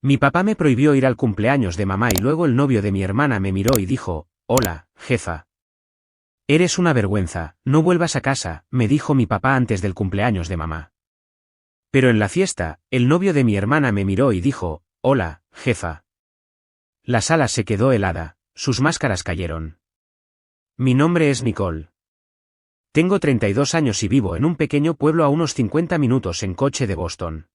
Mi papá me prohibió ir al cumpleaños de mamá y luego el novio de mi hermana me miró y dijo, «Hola, jefa. Eres una vergüenza, no vuelvas a casa», me dijo mi papá antes del cumpleaños de mamá. Pero en la fiesta, el novio de mi hermana me miró y dijo, «Hola, jefa». La sala se quedó helada, sus máscaras cayeron. Mi nombre es Nicole. Tengo 32 años y vivo en un pequeño pueblo a unos 50 minutos en coche de Boston.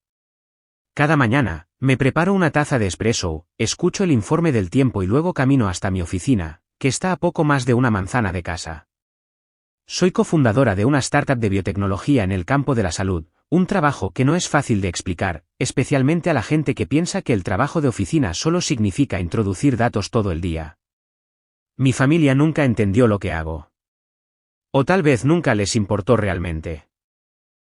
Cada mañana, me preparo una taza de espresso, escucho el informe del tiempo y luego camino hasta mi oficina, que está a poco más de una manzana de casa. Soy cofundadora de una startup de biotecnología en el campo de la salud, un trabajo que no es fácil de explicar, especialmente a la gente que piensa que el trabajo de oficina solo significa introducir datos todo el día. Mi familia nunca entendió lo que hago. O tal vez nunca les importó realmente.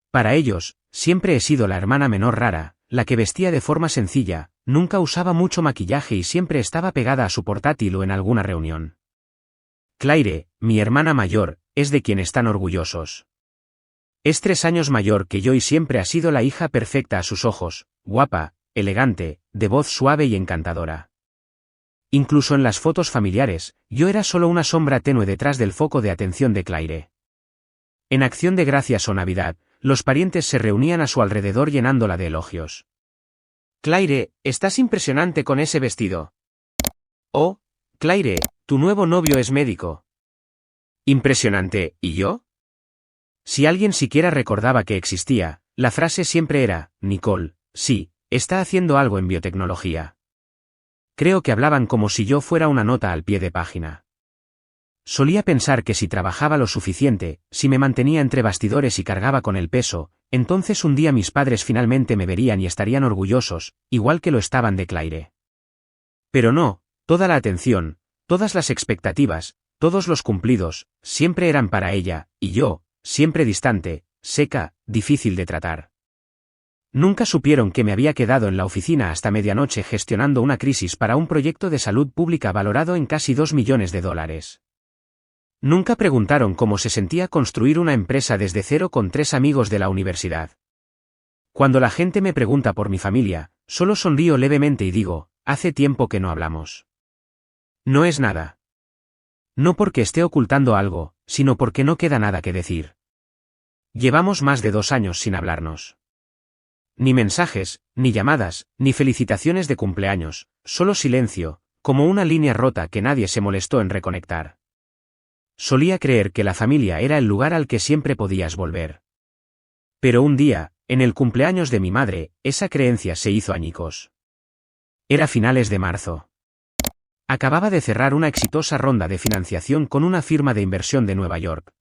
Para ellos, siempre he sido la hermana menor rara, la que vestía de forma sencilla, nunca usaba mucho maquillaje y siempre estaba pegada a su portátil o en alguna reunión. Claire, mi hermana mayor, es de quien están orgullosos. Es 3 años mayor que yo y siempre ha sido la hija perfecta a sus ojos, guapa, elegante, de voz suave y encantadora. Incluso en las fotos familiares, yo era solo una sombra tenue detrás del foco de atención de Claire. En Acción de Gracias o Navidad, los parientes se reunían a su alrededor llenándola de elogios. «Claire, estás impresionante con ese vestido». «Oh, Claire, tu nuevo novio es médico». «Impresionante, ¿y yo?». Si alguien siquiera recordaba que existía, la frase siempre era, «Nicole, sí, está haciendo algo en biotecnología». Creo que hablaban como si yo fuera una nota al pie de página. Solía pensar que si trabajaba lo suficiente, si me mantenía entre bastidores y cargaba con el peso, entonces un día mis padres finalmente me verían y estarían orgullosos, igual que lo estaban de Claire. Pero no, toda la atención, todas las expectativas, todos los cumplidos, siempre eran para ella, y yo, siempre distante, seca, difícil de tratar. Nunca supieron que me había quedado en la oficina hasta medianoche gestionando una crisis para un proyecto de salud pública valorado en casi $2 millones. Nunca preguntaron cómo se sentía construir una empresa desde cero con 3 amigos de la universidad. Cuando la gente me pregunta por mi familia, solo sonrío levemente y digo, hace tiempo que no hablamos. No es nada. No porque esté ocultando algo, sino porque no queda nada que decir. Llevamos más de 2 años sin hablarnos. Ni mensajes, ni llamadas, ni felicitaciones de cumpleaños, solo silencio, como una línea rota que nadie se molestó en reconectar. Solía creer que la familia era el lugar al que siempre podías volver. Pero un día, en el cumpleaños de mi madre, esa creencia se hizo añicos. Era finales de marzo. Acababa de cerrar una exitosa ronda de financiación con una firma de inversión de Nueva York.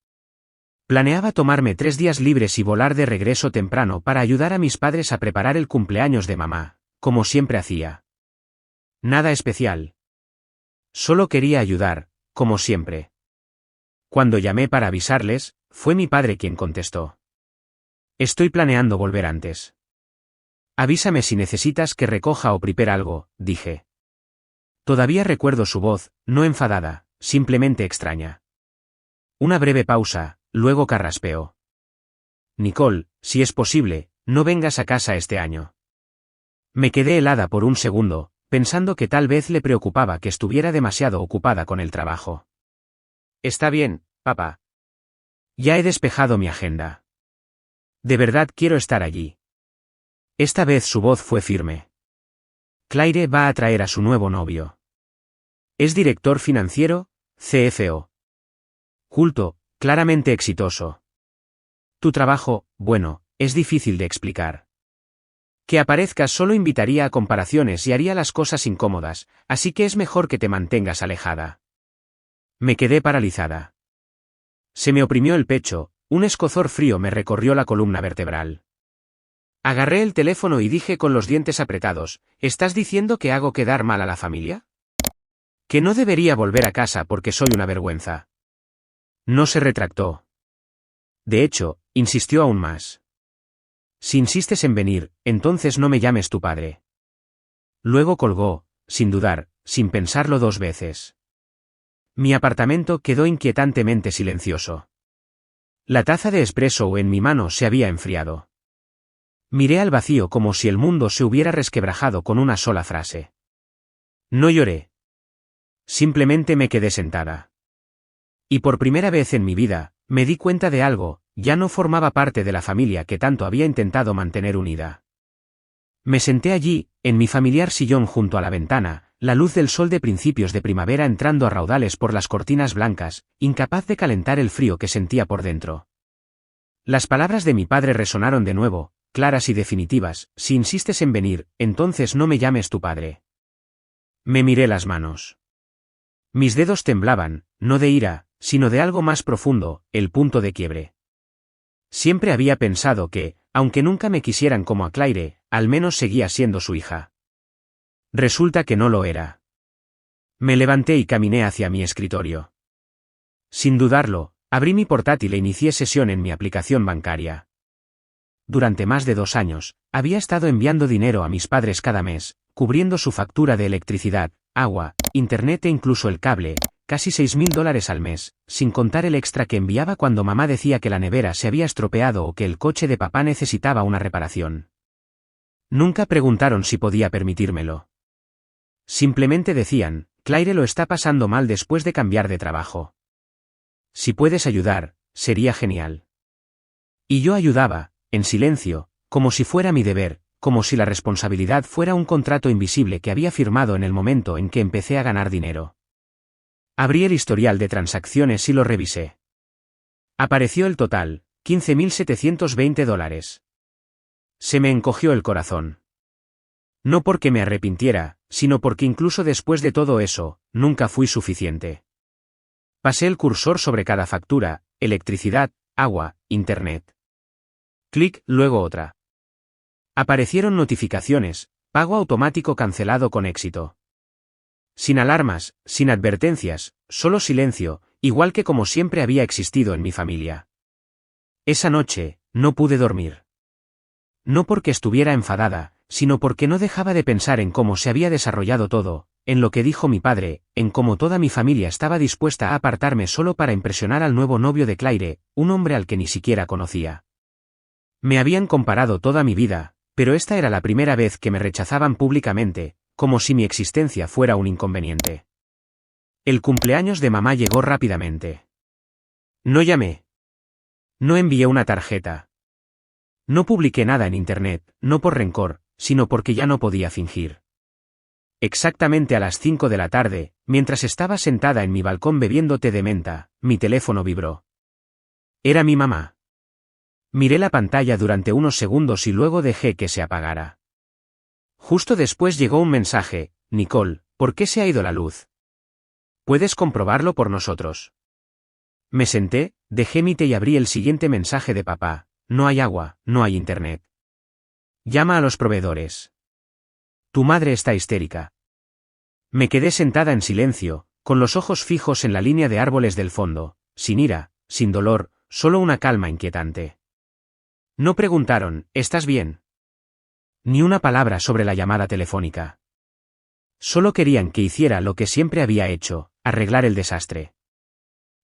Planeaba tomarme 3 días libres y volar de regreso temprano para ayudar a mis padres a preparar el cumpleaños de mamá, como siempre hacía. Nada especial. Solo quería ayudar, como siempre. Cuando llamé para avisarles, fue mi padre quien contestó. Estoy planeando volver antes. Avísame si necesitas que recoja o prepare algo, dije. Todavía recuerdo su voz, no enfadada, simplemente extraña. Una breve pausa, luego carraspeó. Nicole, si es posible, no vengas a casa este año. Me quedé helada por un segundo, pensando que tal vez le preocupaba que estuviera demasiado ocupada con el trabajo. Está bien, papá. Ya he despejado mi agenda. De verdad quiero estar allí. Esta vez su voz fue firme. Claire va a traer a su nuevo novio. Es director financiero, CFO. Culto, claramente exitoso. Tu trabajo, bueno, es difícil de explicar. Que aparezcas solo invitaría a comparaciones y haría las cosas incómodas, así que es mejor que te mantengas alejada. Me quedé paralizada. Se me oprimió el pecho, un escozor frío me recorrió la columna vertebral. Agarré el teléfono y dije con los dientes apretados, ¿estás diciendo que hago quedar mal a la familia? Que no debería volver a casa porque soy una vergüenza. No se retractó. De hecho, insistió aún más. Si insistes en venir, entonces no me llames tu padre. Luego colgó, sin dudar, sin pensarlo 2 veces. Mi apartamento quedó inquietantemente silencioso. La taza de espresso en mi mano se había enfriado. Miré al vacío como si el mundo se hubiera resquebrajado con una sola frase. No lloré. Simplemente me quedé sentada. Y por primera vez en mi vida, me di cuenta de algo: ya no formaba parte de la familia que tanto había intentado mantener unida. Me senté allí, en mi familiar sillón junto a la ventana, la luz del sol de principios de primavera entrando a raudales por las cortinas blancas, incapaz de calentar el frío que sentía por dentro. Las palabras de mi padre resonaron de nuevo, claras y definitivas: si insistes en venir, entonces no me llames tu padre. Me miré las manos. Mis dedos temblaban, no de ira, sino de algo más profundo, el punto de quiebre. Siempre había pensado que, aunque nunca me quisieran como a Claire, al menos seguía siendo su hija. Resulta que no lo era. Me levanté y caminé hacia mi escritorio. Sin dudarlo, abrí mi portátil e inicié sesión en mi aplicación bancaria. Durante más de 2 años, había estado enviando dinero a mis padres cada mes, cubriendo su factura de electricidad, agua, internet e incluso el cable, casi $6.000 al mes, sin contar el extra que enviaba cuando mamá decía que la nevera se había estropeado o que el coche de papá necesitaba una reparación. Nunca preguntaron si podía permitírmelo. Simplemente decían: Claire lo está pasando mal después de cambiar de trabajo. Si puedes ayudar, sería genial. Y yo ayudaba, en silencio, como si fuera mi deber, como si la responsabilidad fuera un contrato invisible que había firmado en el momento en que empecé a ganar dinero. Abrí el historial de transacciones y lo revisé. Apareció el total: $15.720. Se me encogió el corazón. No porque me arrepintiera, sino porque incluso después de todo eso, nunca fui suficiente. Pasé el cursor sobre cada factura: electricidad, agua, internet. Clic, luego otra. Aparecieron notificaciones: pago automático cancelado con éxito. Sin alarmas, sin advertencias, solo silencio, igual que como siempre había existido en mi familia. Esa noche, no pude dormir. No porque estuviera enfadada, sino porque no dejaba de pensar en cómo se había desarrollado todo, en lo que dijo mi padre, en cómo toda mi familia estaba dispuesta a apartarme solo para impresionar al nuevo novio de Claire, un hombre al que ni siquiera conocía. Me habían comparado toda mi vida, pero esta era la primera vez que me rechazaban públicamente, como si mi existencia fuera un inconveniente. El cumpleaños de mamá llegó rápidamente. No llamé. No envié una tarjeta. No publiqué nada en internet, no por rencor, sino porque ya no podía fingir. Exactamente a las 5 de la tarde, mientras estaba sentada en mi balcón bebiendo té de menta, mi teléfono vibró. Era mi mamá. Miré la pantalla durante unos segundos y luego dejé que se apagara. Justo después llegó un mensaje: Nicole, ¿por qué se ha ido la luz? ¿Puedes comprobarlo por nosotros? Me senté, dejé mi té y abrí el siguiente mensaje de papá: no hay agua, no hay internet. Llama a los proveedores. Tu madre está histérica. Me quedé sentada en silencio, con los ojos fijos en la línea de árboles del fondo, sin ira, sin dolor, solo una calma inquietante. No preguntaron: ¿estás bien? Ni una palabra sobre la llamada telefónica. Solo querían que hiciera lo que siempre había hecho: arreglar el desastre.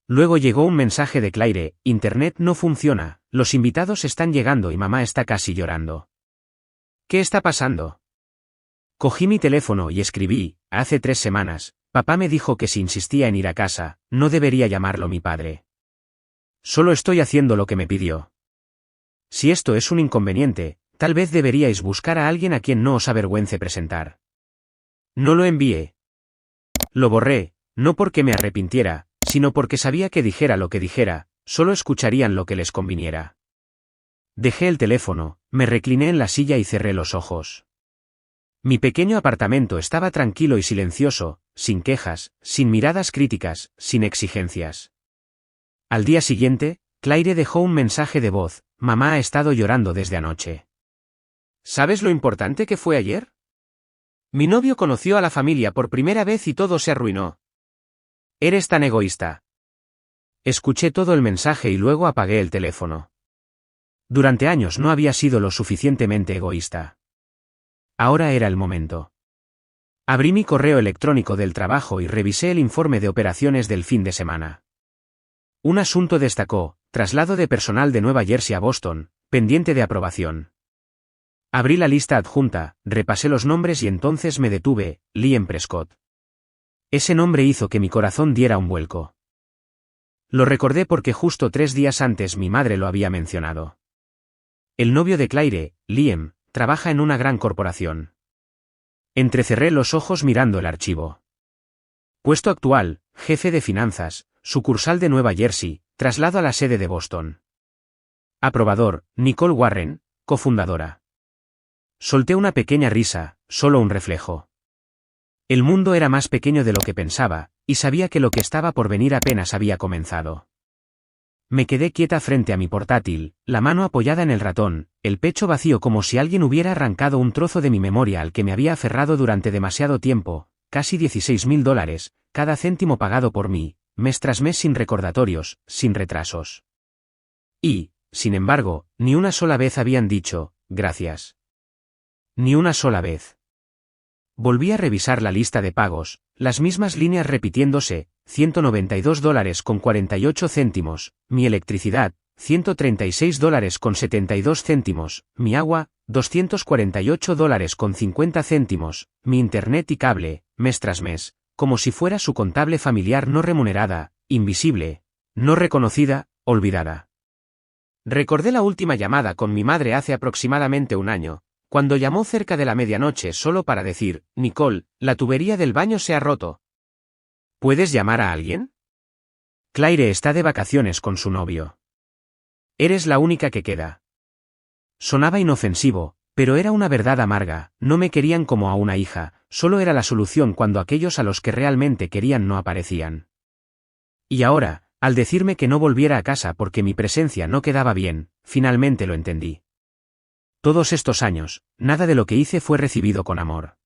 Luego llegó un mensaje de Claire: Internet no funciona, los invitados están llegando y mamá está casi llorando. ¿Qué está pasando? Cogí mi teléfono y escribí: hace 3 semanas, papá me dijo que si insistía en ir a casa, no debería llamarlo mi padre. Solo estoy haciendo lo que me pidió. Si esto es un inconveniente, tal vez deberíais buscar a alguien a quien no os avergüence presentar. No lo envié. Lo borré, no porque me arrepintiera, sino porque sabía que dijera lo que dijera, solo escucharían lo que les conviniera. Dejé el teléfono, me recliné en la silla y cerré los ojos. Mi pequeño apartamento estaba tranquilo y silencioso, sin quejas, sin miradas críticas, sin exigencias. Al día siguiente, Claire dejó un mensaje de voz: mamá ha estado llorando desde anoche. ¿Sabes lo importante que fue ayer? Mi novio conoció a la familia por primera vez y todo se arruinó. Eres tan egoísta. Escuché todo el mensaje y luego apagué el teléfono. Durante años no había sido lo suficientemente egoísta. Ahora era el momento. Abrí mi correo electrónico del trabajo y revisé el informe de operaciones del fin de semana. Un asunto destacó: traslado de personal de Nueva Jersey a Boston, pendiente de aprobación. Abrí la lista adjunta, repasé los nombres y entonces me detuve, Liam Prescott. Ese nombre hizo que mi corazón diera un vuelco. Lo recordé porque justo 3 días antes mi madre lo había mencionado. El novio de Claire, Liam, trabaja en una gran corporación. Entrecerré los ojos mirando el archivo. Puesto actual, jefe de finanzas, sucursal de Nueva Jersey, traslado a la sede de Boston. Aprobador, Nicole Warren, cofundadora. Solté una pequeña risa, solo un reflejo. El mundo era más pequeño de lo que pensaba, y sabía que lo que estaba por venir apenas había comenzado. Me quedé quieta frente a mi portátil, la mano apoyada en el ratón, el pecho vacío como si alguien hubiera arrancado un trozo de mi memoria al que me había aferrado durante demasiado tiempo, casi $16.000, cada céntimo pagado por mí, mes tras mes sin recordatorios, sin retrasos. Y, sin embargo, ni una sola vez habían dicho, gracias. Ni una sola vez. Volví a revisar la lista de pagos, las mismas líneas repitiéndose, $192.48, mi electricidad, $136.72, mi agua, $248.50, mi internet y cable, mes tras mes, como si fuera su contable familiar no remunerada, invisible, no reconocida, olvidada. Recordé la última llamada con mi madre hace aproximadamente un año, cuando llamó cerca de la medianoche solo para decir, Nicole, la tubería del baño se ha roto. ¿Puedes llamar a alguien? Claire está de vacaciones con su novio. Eres la única que queda. Sonaba inofensivo, pero era una verdad amarga, no me querían como a una hija, solo era la solución cuando aquellos a los que realmente querían no aparecían. Y ahora, al decirme que no volviera a casa porque mi presencia no quedaba bien, finalmente lo entendí. Todos estos años, nada de lo que hice fue recibido con amor.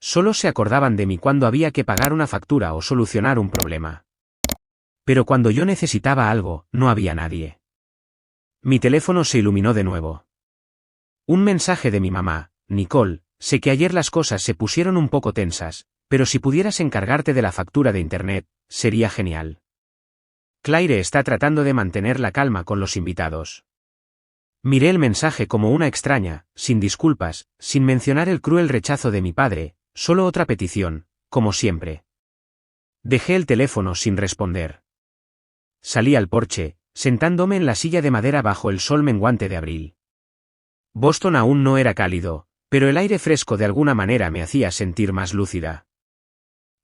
Solo se acordaban de mí cuando había que pagar una factura o solucionar un problema. Pero cuando yo necesitaba algo, no había nadie. Mi teléfono se iluminó de nuevo. Un mensaje de mi mamá, Nicole, sé que ayer las cosas se pusieron un poco tensas, pero si pudieras encargarte de la factura de internet, sería genial. Claire está tratando de mantener la calma con los invitados. Miré el mensaje como una extraña, sin disculpas, sin mencionar el cruel rechazo de mi padre, solo otra petición, como siempre. Dejé el teléfono sin responder. Salí al porche, sentándome en la silla de madera bajo el sol menguante de abril. Boston aún no era cálido, pero el aire fresco de alguna manera me hacía sentir más lúcida.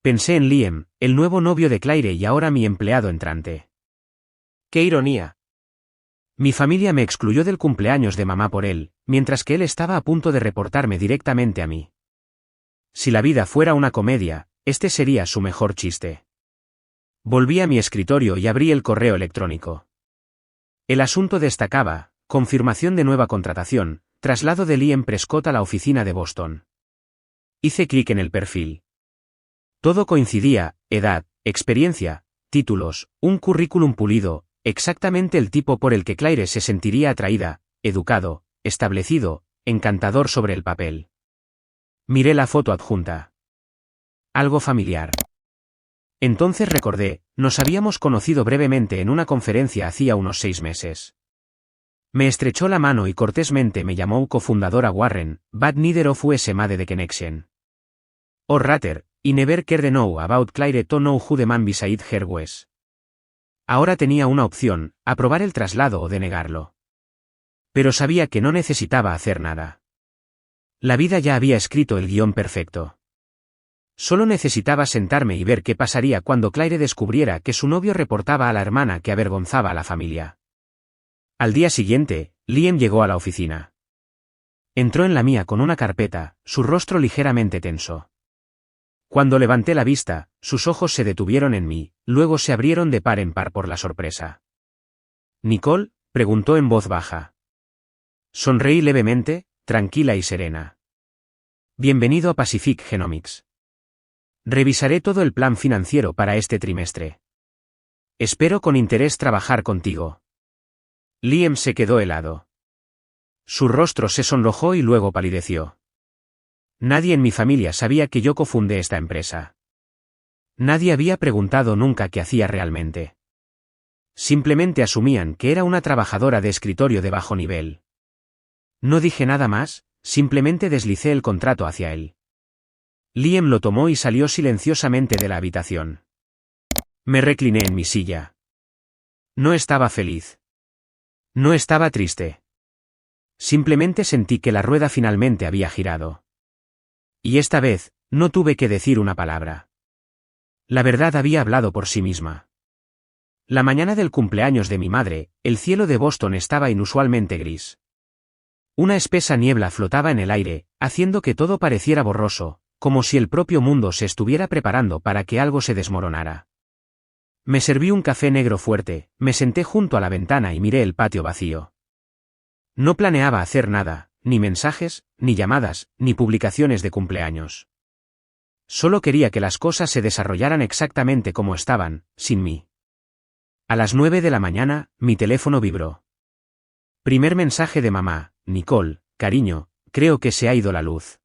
Pensé en Liam, el nuevo novio de Claire y ahora mi empleado entrante. ¡Qué ironía! Mi familia me excluyó del cumpleaños de mamá por él, mientras que él estaba a punto de reportarme directamente a mí. Si la vida fuera una comedia, este sería su mejor chiste. Volví a mi escritorio y abrí el correo electrónico. El asunto destacaba, confirmación de nueva contratación, traslado de Liam Prescott a la oficina de Boston. Hice clic en el perfil. Todo coincidía, edad, experiencia, títulos, un currículum pulido, exactamente el tipo por el que Claire se sentiría atraída, educado, establecido, encantador sobre el papel. Miré la foto adjunta. Algo familiar. Entonces recordé, nos habíamos conocido brevemente en una conferencia hacía unos 6 meses. Me estrechó la mano y cortésmente me llamó cofundadora Warren, but neither of us made the connection. Or rather, I never cared know about Claire to know who the man beside her was. Ahora tenía una opción, aprobar el traslado o denegarlo. Pero sabía que no necesitaba hacer nada. La vida ya había escrito el guión perfecto. Solo necesitaba sentarme y ver qué pasaría cuando Claire descubriera que su novio reportaba a la hermana que avergonzaba a la familia. Al día siguiente, Liam llegó a la oficina. Entró en la mía con una carpeta, su rostro ligeramente tenso. Cuando levanté la vista, sus ojos se detuvieron en mí, luego se abrieron de par en par por la sorpresa. «¿Nicole?», preguntó en voz baja. Sonreí levemente, tranquila y serena. «Bienvenido a Pacific Genomics. Revisaré todo el plan financiero para este trimestre. Espero con interés trabajar contigo». Liam se quedó helado. Su rostro se sonrojó y luego palideció. Nadie en mi familia sabía que yo cofundé esta empresa. Nadie había preguntado nunca qué hacía realmente. Simplemente asumían que era una trabajadora de escritorio de bajo nivel. No dije nada más, simplemente deslicé el contrato hacia él. Liam lo tomó y salió silenciosamente de la habitación. Me recliné en mi silla. No estaba feliz. No estaba triste. Simplemente sentí que la rueda finalmente había girado. Y esta vez, no tuve que decir una palabra. La verdad había hablado por sí misma. La mañana del cumpleaños de mi madre, el cielo de Boston estaba inusualmente gris. Una espesa niebla flotaba en el aire, haciendo que todo pareciera borroso, como si el propio mundo se estuviera preparando para que algo se desmoronara. Me serví un café negro fuerte, me senté junto a la ventana y miré el patio vacío. No planeaba hacer nada, ni mensajes, ni llamadas, ni publicaciones de cumpleaños. Solo quería que las cosas se desarrollaran exactamente como estaban, sin mí. A las 9 de la mañana, mi teléfono vibró. Primer mensaje de mamá: Nicole, cariño, creo que se ha ido la luz.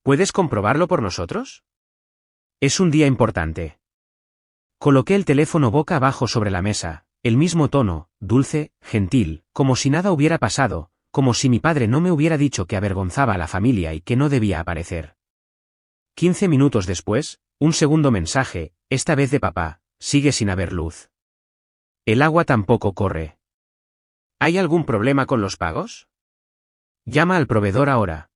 ¿Puedes comprobarlo por nosotros? Es un día importante. Coloqué el teléfono boca abajo sobre la mesa, el mismo tono, dulce, gentil, como si nada hubiera pasado, como si mi padre no me hubiera dicho que avergonzaba a la familia y que no debía aparecer. 15 minutos después, un segundo mensaje, esta vez de papá: sigue sin haber luz. El agua tampoco corre. ¿Hay algún problema con los pagos? Llama al proveedor ahora.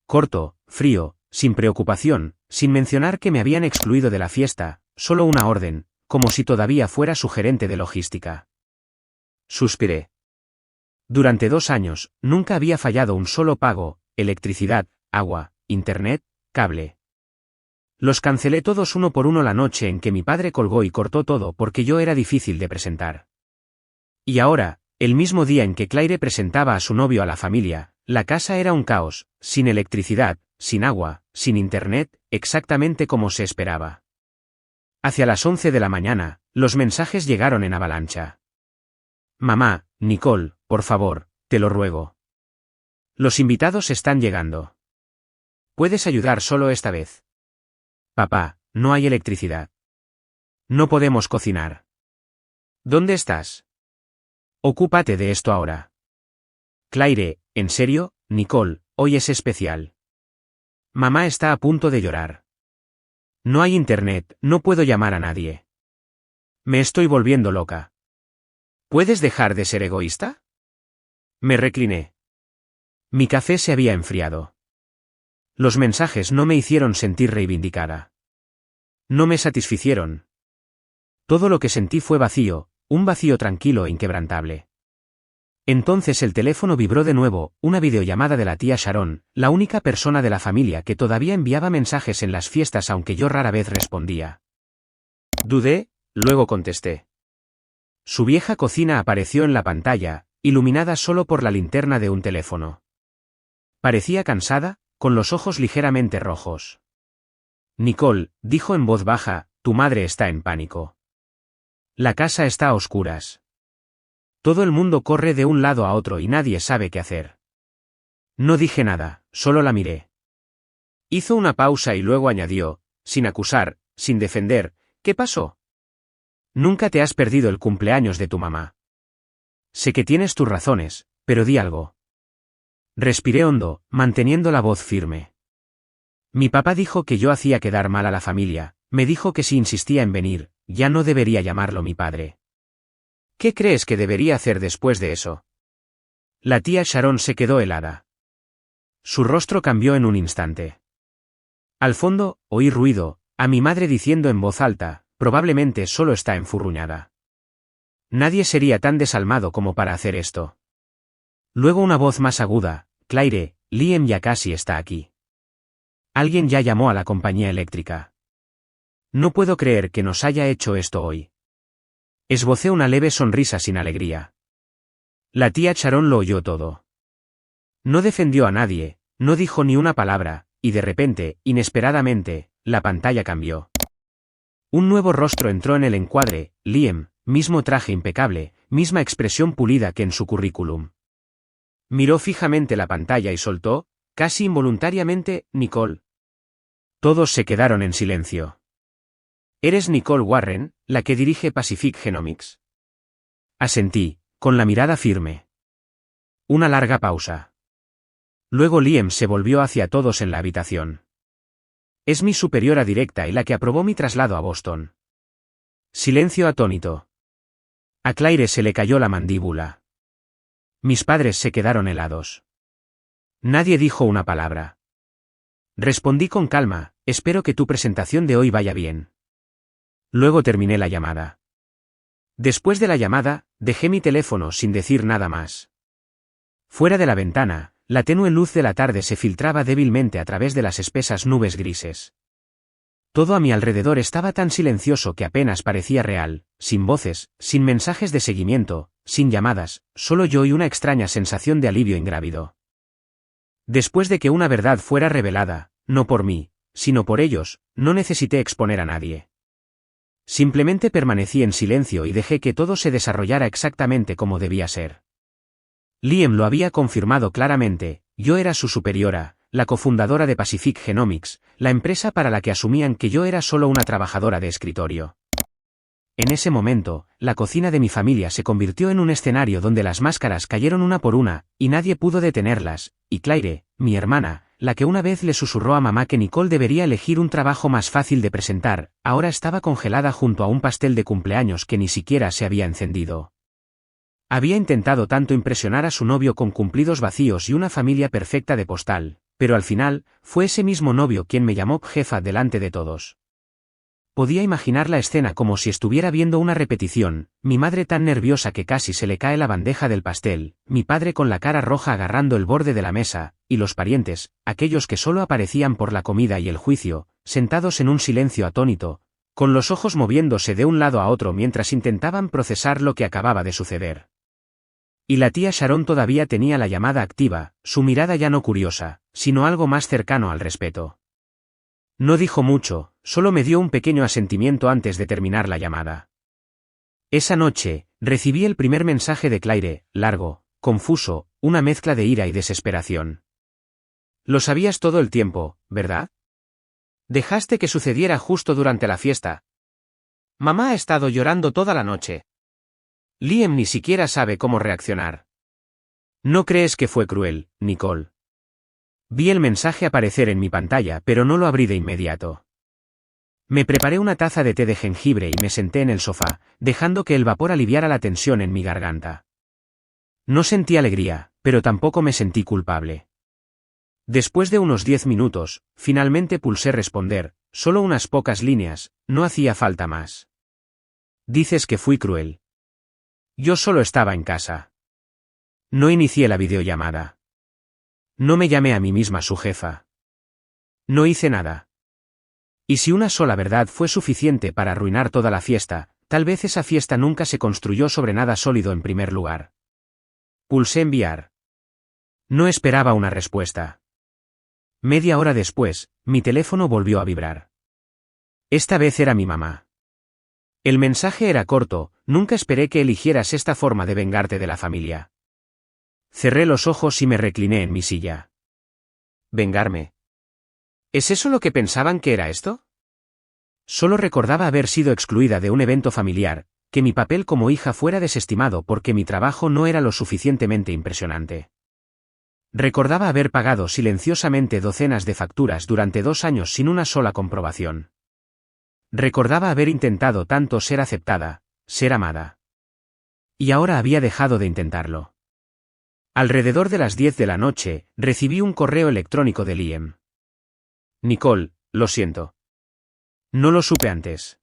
Corto, frío, sin preocupación, sin mencionar que me habían excluido de la fiesta, solo una orden, como si todavía fuera su gerente de logística. Suspiré. Durante 2 años, nunca había fallado un solo pago: electricidad, agua, internet, cable. Los cancelé todos uno por uno la noche en que mi padre colgó y cortó todo porque yo era difícil de presentar. Y ahora, el mismo día en que Claire presentaba a su novio a la familia, la casa era un caos, sin electricidad, sin agua, sin internet, exactamente como se esperaba. Hacia las 11 de la mañana, los mensajes llegaron en avalancha. Mamá, Nicole, por favor, te lo ruego. Los invitados están llegando. ¿Puedes ayudar solo esta vez? Papá, no hay electricidad. No podemos cocinar. ¿Dónde estás? Ocúpate de esto ahora. Claire, ¿en serio, Nicole, hoy es especial? Mamá está a punto de llorar. No hay internet, no puedo llamar a nadie. Me estoy volviendo loca. ¿Puedes dejar de ser egoísta? Me recliné. Mi café se había enfriado. Los mensajes no me hicieron sentir reivindicada. No me satisficieron. Todo lo que sentí fue vacío, un vacío tranquilo e inquebrantable. Entonces el teléfono vibró de nuevo, una videollamada de la tía Sharon, la única persona de la familia que todavía enviaba mensajes en las fiestas aunque yo rara vez respondía. Dudé, luego contesté. Su vieja cocina apareció en la pantalla, iluminada solo por la linterna de un teléfono. Parecía cansada, con los ojos ligeramente rojos. Nicole, dijo en voz baja, tu madre está en pánico. La casa está a oscuras. Todo el mundo corre de un lado a otro y nadie sabe qué hacer. No dije nada, solo la miré. Hizo una pausa y luego añadió, sin acusar, sin defender, ¿qué pasó? Nunca te has perdido el cumpleaños de tu mamá. Sé que tienes tus razones, pero di algo. Respiré hondo, manteniendo la voz firme. Mi papá dijo que yo hacía quedar mal a la familia, me dijo que si insistía en venir, ya no debería llamarlo mi padre. ¿Qué crees que debería hacer después de eso? La tía Sharon se quedó helada. Su rostro cambió en un instante. Al fondo, oí ruido, a mi madre diciendo en voz alta, probablemente solo está enfurruñada. Nadie sería tan desalmado como para hacer esto. Luego una voz más aguda, Claire, Liam ya casi está aquí. Alguien ya llamó a la compañía eléctrica. No puedo creer que nos haya hecho esto hoy. Esbocé una leve sonrisa sin alegría. La tía Sharon lo oyó todo. No defendió a nadie, no dijo ni una palabra, y de repente, inesperadamente, la pantalla cambió. Un nuevo rostro entró en el encuadre, Liam, mismo traje impecable, misma expresión pulida que en su currículum. Miró fijamente la pantalla y soltó, casi involuntariamente, Nicole. Todos se quedaron en silencio. Eres Nicole Warren, la que dirige Pacific Genomics. Asentí, con la mirada firme. Una larga pausa. Luego Liam se volvió hacia todos en la habitación. Es mi superiora directa y la que aprobó mi traslado a Boston. Silencio atónito. A Claire se le cayó la mandíbula. Mis padres se quedaron helados. Nadie dijo una palabra. Respondí con calma, espero que tu presentación de hoy vaya bien. Luego terminé la llamada. Después de la llamada, dejé mi teléfono sin decir nada más. Fuera de la ventana, la tenue luz de la tarde se filtraba débilmente a través de las espesas nubes grises. Todo a mi alrededor estaba tan silencioso que apenas parecía real, sin voces, sin mensajes de seguimiento, sin llamadas, solo yo y una extraña sensación de alivio ingrávido. Después de que una verdad fuera revelada, no por mí, sino por ellos, no necesité exponer a nadie. Simplemente permanecí en silencio y dejé que todo se desarrollara exactamente como debía ser. Liam lo había confirmado claramente, yo era su superiora, la cofundadora de Pacific Genomics, la empresa para la que asumían que yo era solo una trabajadora de escritorio. En ese momento, la cocina de mi familia se convirtió en un escenario donde las máscaras cayeron una por una, y nadie pudo detenerlas, y Claire, mi hermana, la que una vez le susurró a mamá que Nicole debería elegir un trabajo más fácil de presentar, ahora estaba congelada junto a un pastel de cumpleaños que ni siquiera se había encendido. Había intentado tanto impresionar a su novio con cumplidos vacíos y una familia perfecta de postal, pero al final, fue ese mismo novio quien me llamó jefa delante de todos. Podía imaginar la escena como si estuviera viendo una repetición, mi madre tan nerviosa que casi se le cae la bandeja del pastel, mi padre con la cara roja agarrando el borde de la mesa, y los parientes, aquellos que solo aparecían por la comida y el juicio, sentados en un silencio atónito, con los ojos moviéndose de un lado a otro mientras intentaban procesar lo que acababa de suceder. Y la tía Sharon todavía tenía la llamada activa, su mirada ya no curiosa, sino algo más cercano al respeto. No dijo mucho, solo me dio un pequeño asentimiento antes de terminar la llamada. Esa noche, recibí el primer mensaje de Claire, largo, confuso, una mezcla de ira y desesperación. Lo sabías todo el tiempo, ¿verdad? Dejaste que sucediera justo durante la fiesta. Mamá ha estado llorando toda la noche. Liam ni siquiera sabe cómo reaccionar. ¿No crees que fue cruel, Nicole? Vi el mensaje aparecer en mi pantalla, pero no lo abrí de inmediato. Me preparé una taza de té de jengibre y me senté en el sofá, dejando que el vapor aliviara la tensión en mi garganta. No sentí alegría, pero tampoco me sentí culpable. Después de unos 10 minutos, finalmente pulsé responder, solo unas pocas líneas, no hacía falta más. Dices que fui cruel. Yo solo estaba en casa. No inicié la videollamada. No me llamé a mí misma su jefa. No hice nada. Y si una sola verdad fue suficiente para arruinar toda la fiesta, tal vez esa fiesta nunca se construyó sobre nada sólido en primer lugar. Pulsé enviar. No esperaba una respuesta. Media hora después, mi teléfono volvió a vibrar. Esta vez era mi mamá. El mensaje era corto, nunca esperé que eligieras esta forma de vengarte de la familia. Cerré los ojos y me recliné en mi silla. ¿Vengarme? ¿Es eso lo que pensaban que era esto? Solo recordaba haber sido excluida de un evento familiar, que mi papel como hija fuera desestimado porque mi trabajo no era lo suficientemente impresionante. Recordaba haber pagado silenciosamente docenas de facturas durante 2 años sin una sola comprobación. Recordaba haber intentado tanto ser aceptada, ser amada. Y ahora había dejado de intentarlo. Alrededor de las 10 de la noche, recibí un correo electrónico de Liam. Nicole, lo siento. No lo supe antes.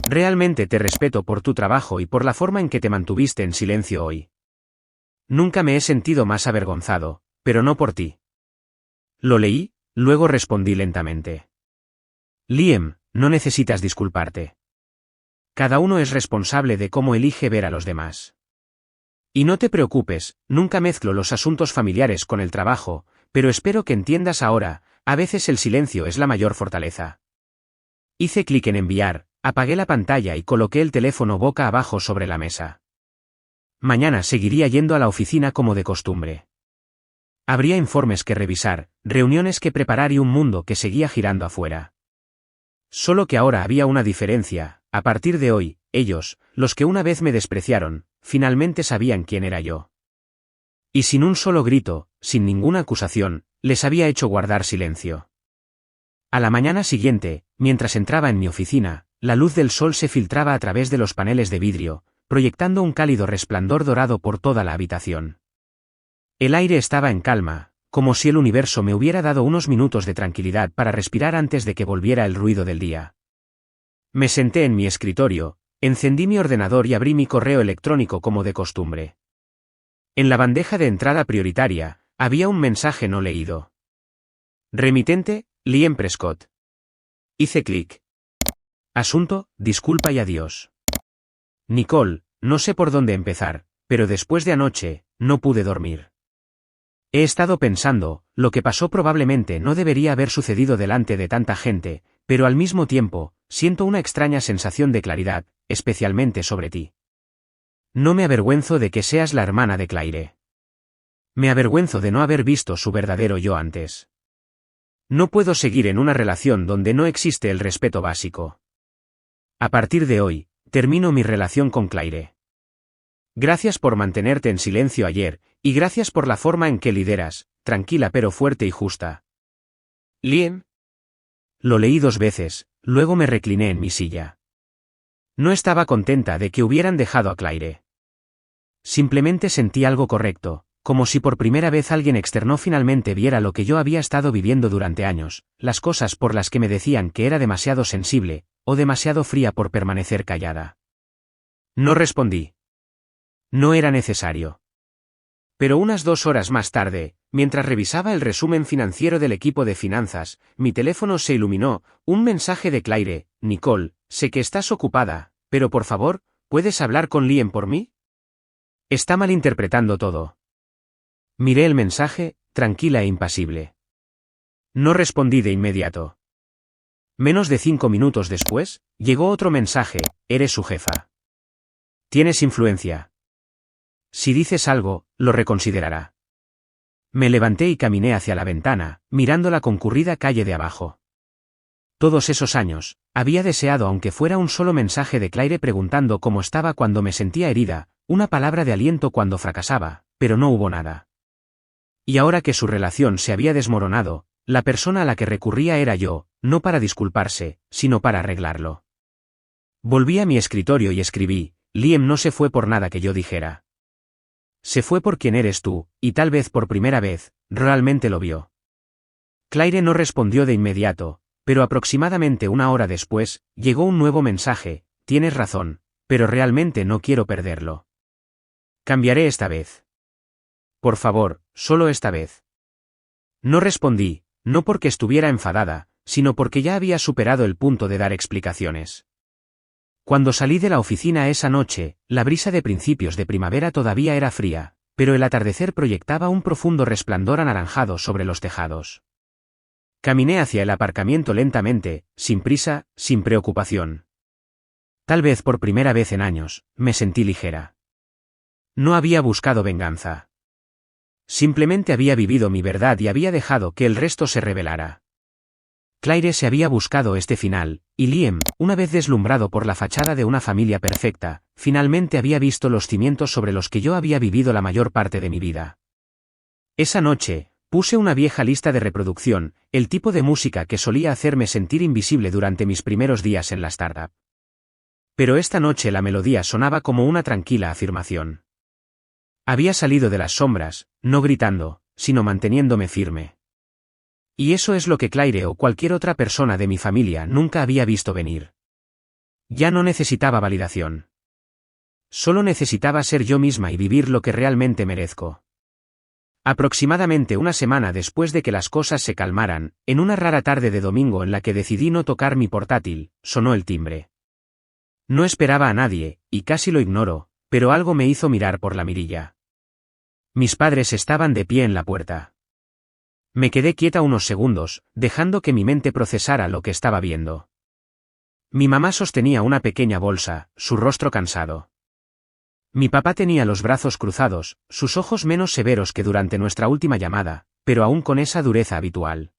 Realmente te respeto por tu trabajo y por la forma en que te mantuviste en silencio hoy. Nunca me he sentido más avergonzado, pero no por ti. Lo leí, luego respondí lentamente. Liam, no necesitas disculparte. Cada uno es responsable de cómo elige ver a los demás. Y no te preocupes, nunca mezclo los asuntos familiares con el trabajo, pero espero que entiendas ahora, a veces el silencio es la mayor fortaleza. Hice clic en enviar, apagué la pantalla y coloqué el teléfono boca abajo sobre la mesa. Mañana seguiría yendo a la oficina como de costumbre. Habría informes que revisar, reuniones que preparar y un mundo que seguía girando afuera. Solo que ahora había una diferencia, a partir de hoy, ellos, los que una vez me despreciaron, finalmente sabían quién era yo. Y sin un solo grito, sin ninguna acusación, les había hecho guardar silencio. A la mañana siguiente, mientras entraba en mi oficina, la luz del sol se filtraba a través de los paneles de vidrio, proyectando un cálido resplandor dorado por toda la habitación. El aire estaba en calma, como si el universo me hubiera dado unos minutos de tranquilidad para respirar antes de que volviera el ruido del día. Me senté en mi escritorio, encendí mi ordenador y abrí mi correo electrónico como de costumbre. En la bandeja de entrada prioritaria, había un mensaje no leído. Remitente, Liam Prescott. Hice clic. Asunto, disculpa y adiós. Nicole, no sé por dónde empezar, pero después de anoche, no pude dormir. He estado pensando, lo que pasó probablemente no debería haber sucedido delante de tanta gente, pero al mismo tiempo, siento una extraña sensación de claridad, especialmente sobre ti. No me avergüenzo de que seas la hermana de Claire. Me avergüenzo de no haber visto su verdadero yo antes. No puedo seguir en una relación donde no existe el respeto básico. A partir de hoy, termino mi relación con Claire. Gracias por mantenerte en silencio ayer, y gracias por la forma en que lideras, tranquila pero fuerte y justa. Liam. Lo leí 2 veces, luego me recliné en mi silla. No estaba contenta de que hubieran dejado a Claire. Simplemente sentí algo correcto, como si por primera vez alguien externo finalmente viera lo que yo había estado viviendo durante años, las cosas por las que me decían que era demasiado sensible, o demasiado fría por permanecer callada. No respondí. No era necesario. Pero unas 2 horas más tarde, mientras revisaba el resumen financiero del equipo de finanzas, mi teléfono se iluminó, un mensaje de Claire: Nicole, sé que estás ocupada, pero por favor, ¿puedes hablar con Liam por mí? Está malinterpretando todo. Miré el mensaje, tranquila e impasible. No respondí de inmediato. Menos de 5 minutos después, llegó otro mensaje: eres su jefa. Tienes influencia. Si dices algo, lo reconsiderará. Me levanté y caminé hacia la ventana, mirando la concurrida calle de abajo. Todos esos años, había deseado, aunque fuera un solo mensaje de Claire preguntando cómo estaba cuando me sentía herida, una palabra de aliento cuando fracasaba, pero no hubo nada. Y ahora que su relación se había desmoronado, la persona a la que recurría era yo, no para disculparse, sino para arreglarlo. Volví a mi escritorio y escribí: Liam no se fue por nada que yo dijera. Se fue por quien eres tú, y tal vez por primera vez, realmente lo vio. Claire no respondió de inmediato, pero aproximadamente 1 hora después, llegó un nuevo mensaje: tienes razón, pero realmente no quiero perderlo. Cambiaré esta vez. Por favor, solo esta vez. No respondí, no porque estuviera enfadada, sino porque ya había superado el punto de dar explicaciones. Cuando salí de la oficina esa noche, la brisa de principios de primavera todavía era fría, pero el atardecer proyectaba un profundo resplandor anaranjado sobre los tejados. Caminé hacia el aparcamiento lentamente, sin prisa, sin preocupación. Tal vez por primera vez en años, me sentí ligera. No había buscado venganza. Simplemente había vivido mi verdad y había dejado que el resto se revelara. Claire se había buscado este final, y Liam, una vez deslumbrado por la fachada de una familia perfecta, finalmente había visto los cimientos sobre los que yo había vivido la mayor parte de mi vida. Esa noche, puse una vieja lista de reproducción, el tipo de música que solía hacerme sentir invisible durante mis primeros días en la startup. Pero esta noche la melodía sonaba como una tranquila afirmación. Había salido de las sombras, no gritando, sino manteniéndome firme. Y eso es lo que Claire o cualquier otra persona de mi familia nunca había visto venir. Ya no necesitaba validación. Solo necesitaba ser yo misma y vivir lo que realmente merezco. Aproximadamente 1 semana después de que las cosas se calmaran, en una rara tarde de domingo en la que decidí no tocar mi portátil, sonó el timbre. No esperaba a nadie, y casi lo ignoro, pero algo me hizo mirar por la mirilla. Mis padres estaban de pie en la puerta. Me quedé quieta unos segundos, dejando que mi mente procesara lo que estaba viendo. Mi mamá sostenía una pequeña bolsa, su rostro cansado. Mi papá tenía los brazos cruzados, sus ojos menos severos que durante nuestra última llamada, pero aún con esa dureza habitual.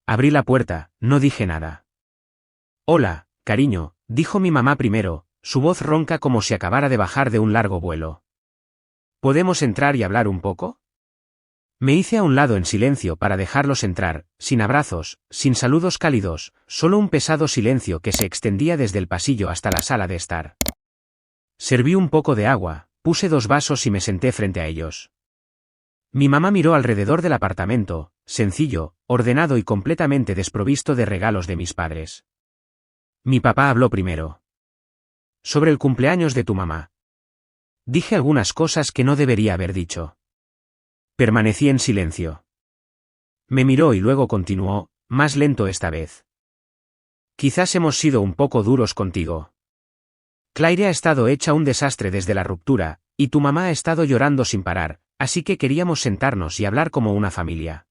Abrí la puerta, no dije nada. Hola, cariño, dijo mi mamá primero, su voz ronca como si acabara de bajar de un largo vuelo. ¿Podemos entrar y hablar un poco? Me hice a un lado en silencio para dejarlos entrar, sin abrazos, sin saludos cálidos, solo un pesado silencio que se extendía desde el pasillo hasta la sala de estar. Serví un poco de agua, puse 2 vasos y me senté frente a ellos. Mi mamá miró alrededor del apartamento, sencillo, ordenado y completamente desprovisto de regalos de mis padres. Mi papá habló primero. Sobre el cumpleaños de tu mamá. Dije algunas cosas que no debería haber dicho. Permanecí en silencio. Me miró y luego continuó, más lento esta vez. Quizás hemos sido un poco duros contigo. Claire ha estado hecha un desastre desde la ruptura, y tu mamá ha estado llorando sin parar, así que queríamos sentarnos y hablar como una familia.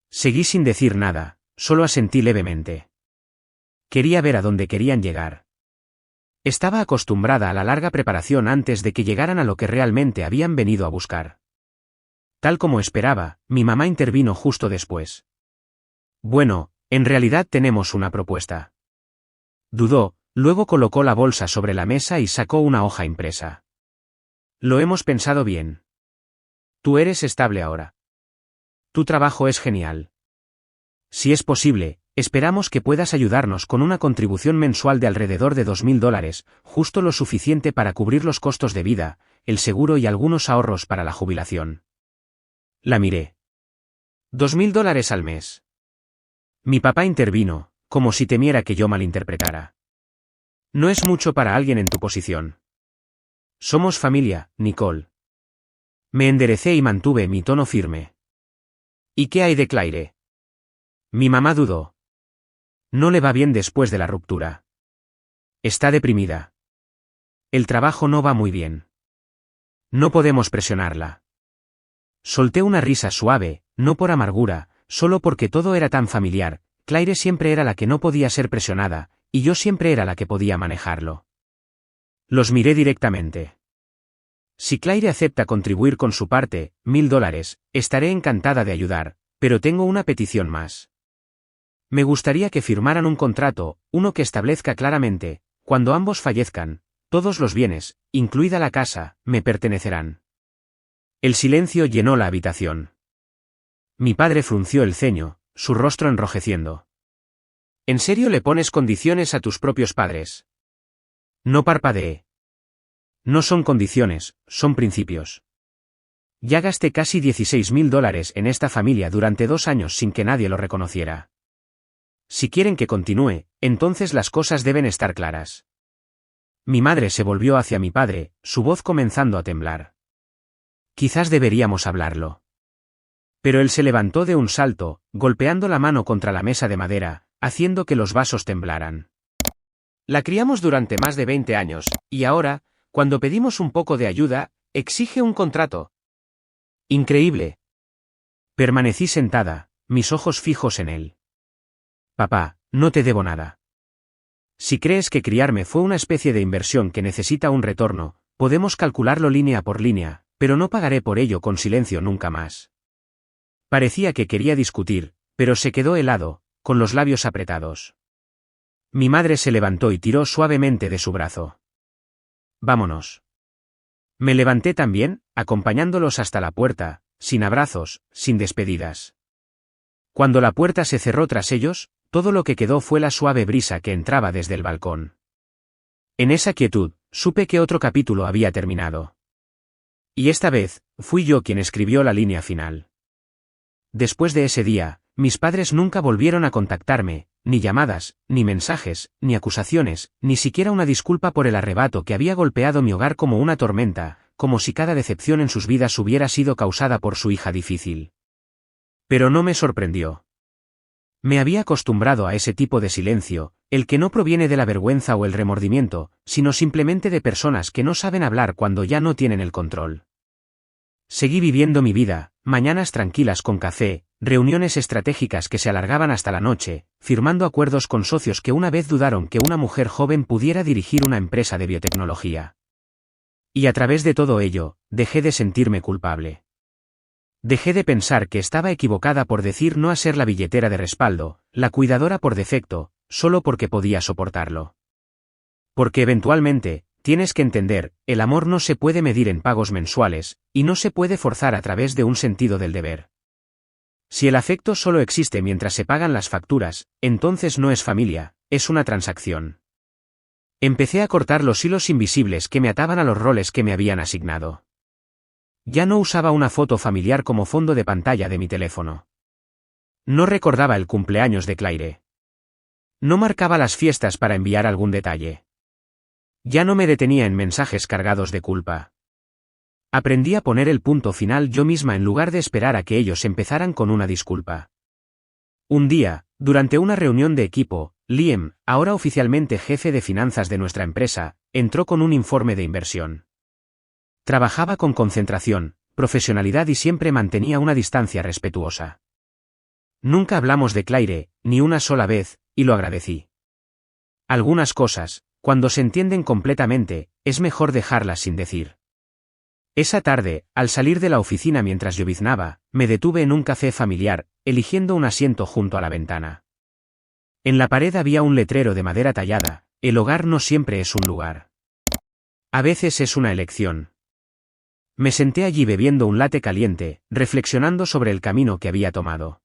Seguí sin decir nada, solo asentí levemente. Quería ver a dónde querían llegar. Estaba acostumbrada a la larga preparación antes de que llegaran a lo que realmente habían venido a buscar. Tal como esperaba, mi mamá intervino justo después. Bueno, en realidad tenemos una propuesta. Dudó, luego colocó la bolsa sobre la mesa y sacó una hoja impresa. Lo hemos pensado bien. Tú eres estable ahora. Tu trabajo es genial. Si es posible, esperamos que puedas ayudarnos con una contribución mensual de alrededor de $2.000, justo lo suficiente para cubrir los costos de vida, el seguro y algunos ahorros para la jubilación. La miré. $2.000 al mes. Mi papá intervino, como si temiera que yo malinterpretara. No es mucho para alguien en tu posición. Somos familia, Nicole. Me enderecé y mantuve mi tono firme. ¿Y qué hay de Claire? Mi mamá dudó. No le va bien después de la ruptura. Está deprimida. El trabajo no va muy bien. No podemos presionarla. Solté una risa suave, no por amargura, solo porque todo era tan familiar. Claire siempre era la que no podía ser presionada, y yo siempre era la que podía manejarlo. Los miré directamente. Si Claire acepta contribuir con su parte, $1.000, estaré encantada de ayudar, pero tengo una petición más. Me gustaría que firmaran un contrato, uno que establezca claramente, cuando ambos fallezcan, todos los bienes, incluida la casa, me pertenecerán. El silencio llenó la habitación. Mi padre frunció el ceño, su rostro enrojeciendo. ¿En serio le pones condiciones a tus propios padres? No parpadeé. No son condiciones, son principios. Ya gasté casi $16.000 en esta familia durante 2 años sin que nadie lo reconociera. Si quieren que continúe, entonces las cosas deben estar claras. Mi madre se volvió hacia mi padre, su voz comenzando a temblar. Quizás deberíamos hablarlo. Pero él se levantó de un salto, golpeando la mano contra la mesa de madera, haciendo que los vasos temblaran. La criamos durante más de 20 años, y ahora, cuando pedimos un poco de ayuda, exige un contrato. Increíble. Permanecí sentada, mis ojos fijos en él. Papá, no te debo nada. Si crees que criarme fue una especie de inversión que necesita un retorno, podemos calcularlo línea por línea, pero no pagaré por ello con silencio nunca más. Parecía que quería discutir, pero se quedó helado, con los labios apretados. Mi madre se levantó y tiró suavemente de su brazo. Vámonos. Me levanté también, acompañándolos hasta la puerta, sin abrazos, sin despedidas. Cuando la puerta se cerró tras ellos, todo lo que quedó fue la suave brisa que entraba desde el balcón. En esa quietud, supe que otro capítulo había terminado. Y esta vez, fui yo quien escribió la línea final. Después de ese día, mis padres nunca volvieron a contactarme, ni llamadas, ni mensajes, ni acusaciones, ni siquiera una disculpa por el arrebato que había golpeado mi hogar como una tormenta, como si cada decepción en sus vidas hubiera sido causada por su hija difícil. Pero no me sorprendió. Me había acostumbrado a ese tipo de silencio, el que no proviene de la vergüenza o el remordimiento, sino simplemente de personas que no saben hablar cuando ya no tienen el control. Seguí viviendo mi vida, mañanas tranquilas con café, reuniones estratégicas que se alargaban hasta la noche, firmando acuerdos con socios que una vez dudaron que una mujer joven pudiera dirigir una empresa de biotecnología. Y a través de todo ello, dejé de sentirme culpable. Dejé de pensar que estaba equivocada por decir no a ser la billetera de respaldo, la cuidadora por defecto, solo porque podía soportarlo. Porque eventualmente, tienes que entender, el amor no se puede medir en pagos mensuales, y no se puede forzar a través de un sentido del deber. Si el afecto solo existe mientras se pagan las facturas, entonces no es familia, es una transacción. Empecé a cortar los hilos invisibles que me ataban a los roles que me habían asignado. Ya no usaba una foto familiar como fondo de pantalla de mi teléfono. No recordaba el cumpleaños de Claire. No marcaba las fiestas para enviar algún detalle. Ya no me detenía en mensajes cargados de culpa. Aprendí a poner el punto final yo misma en lugar de esperar a que ellos empezaran con una disculpa. Un día, durante una reunión de equipo, Liam, ahora oficialmente jefe de finanzas de nuestra empresa, entró con un informe de inversión. Trabajaba con concentración, profesionalidad y siempre mantenía una distancia respetuosa. Nunca hablamos de Claire, ni una sola vez, y lo agradecí. Algunas cosas, cuando se entienden completamente, es mejor dejarlas sin decir. Esa tarde, al salir de la oficina mientras lloviznaba, me detuve en un café familiar, eligiendo un asiento junto a la ventana. En la pared había un letrero de madera tallada: el hogar no siempre es un lugar. A veces es una elección. Me senté allí bebiendo un latte caliente, reflexionando sobre el camino que había tomado.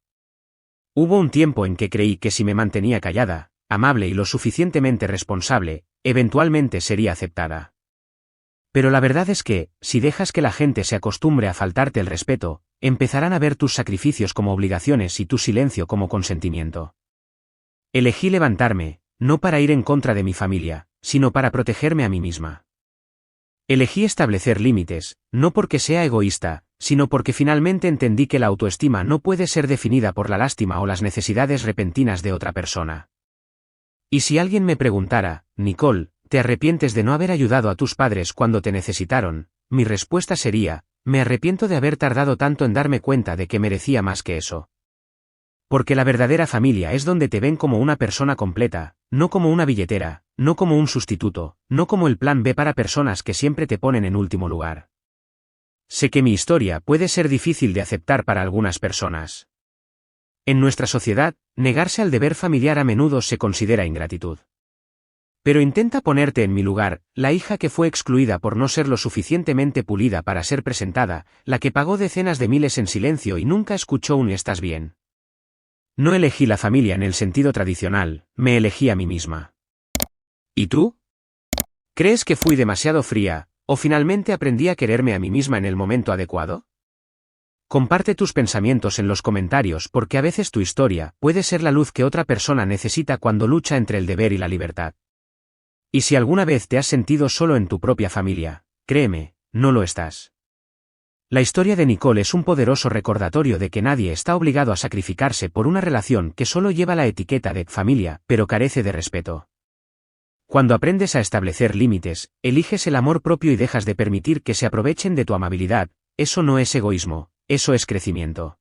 Hubo un tiempo en que creí que si me mantenía callada, amable y lo suficientemente responsable, eventualmente sería aceptada. Pero la verdad es que, si dejas que la gente se acostumbre a faltarte el respeto, empezarán a ver tus sacrificios como obligaciones y tu silencio como consentimiento. Elegí levantarme, no para ir en contra de mi familia, sino para protegerme a mí misma. Elegí establecer límites, no porque sea egoísta, sino porque finalmente entendí que la autoestima no puede ser definida por la lástima o las necesidades repentinas de otra persona. Y si alguien me preguntara, Nicole, ¿te arrepientes de no haber ayudado a tus padres cuando te necesitaron? Mi respuesta sería, me arrepiento de haber tardado tanto en darme cuenta de que merecía más que eso. Porque la verdadera familia es donde te ven como una persona completa, no como una billetera, no como un sustituto, no como el plan B para personas que siempre te ponen en último lugar. Sé que mi historia puede ser difícil de aceptar para algunas personas. En nuestra sociedad, negarse al deber familiar a menudo se considera ingratitud. Pero intenta ponerte en mi lugar, la hija que fue excluida por no ser lo suficientemente pulida para ser presentada, la que pagó decenas de miles en silencio y nunca escuchó un «estás bien». No elegí la familia en el sentido tradicional, me elegí a mí misma. ¿Y tú? ¿Crees que fui demasiado fría, o finalmente aprendí a quererme a mí misma en el momento adecuado? Comparte tus pensamientos en los comentarios porque a veces tu historia puede ser la luz que otra persona necesita cuando lucha entre el deber y la libertad. Y si alguna vez te has sentido solo en tu propia familia, créeme, no lo estás. La historia de Nicole es un poderoso recordatorio de que nadie está obligado a sacrificarse por una relación que solo lleva la etiqueta de familia, pero carece de respeto. Cuando aprendes a establecer límites, eliges el amor propio y dejas de permitir que se aprovechen de tu amabilidad, eso no es egoísmo, eso es crecimiento.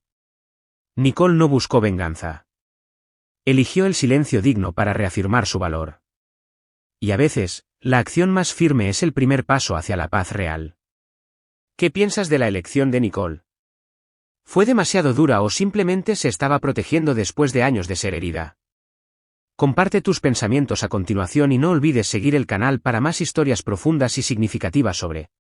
Nicole no buscó venganza. Eligió el silencio digno para reafirmar su valor. Y a veces, la acción más firme es el primer paso hacia la paz real. ¿Qué piensas de la elección de Nicole? ¿Fue demasiado dura o simplemente se estaba protegiendo después de años de ser herida? Comparte tus pensamientos a continuación y no olvides seguir el canal para más historias profundas y significativas sobre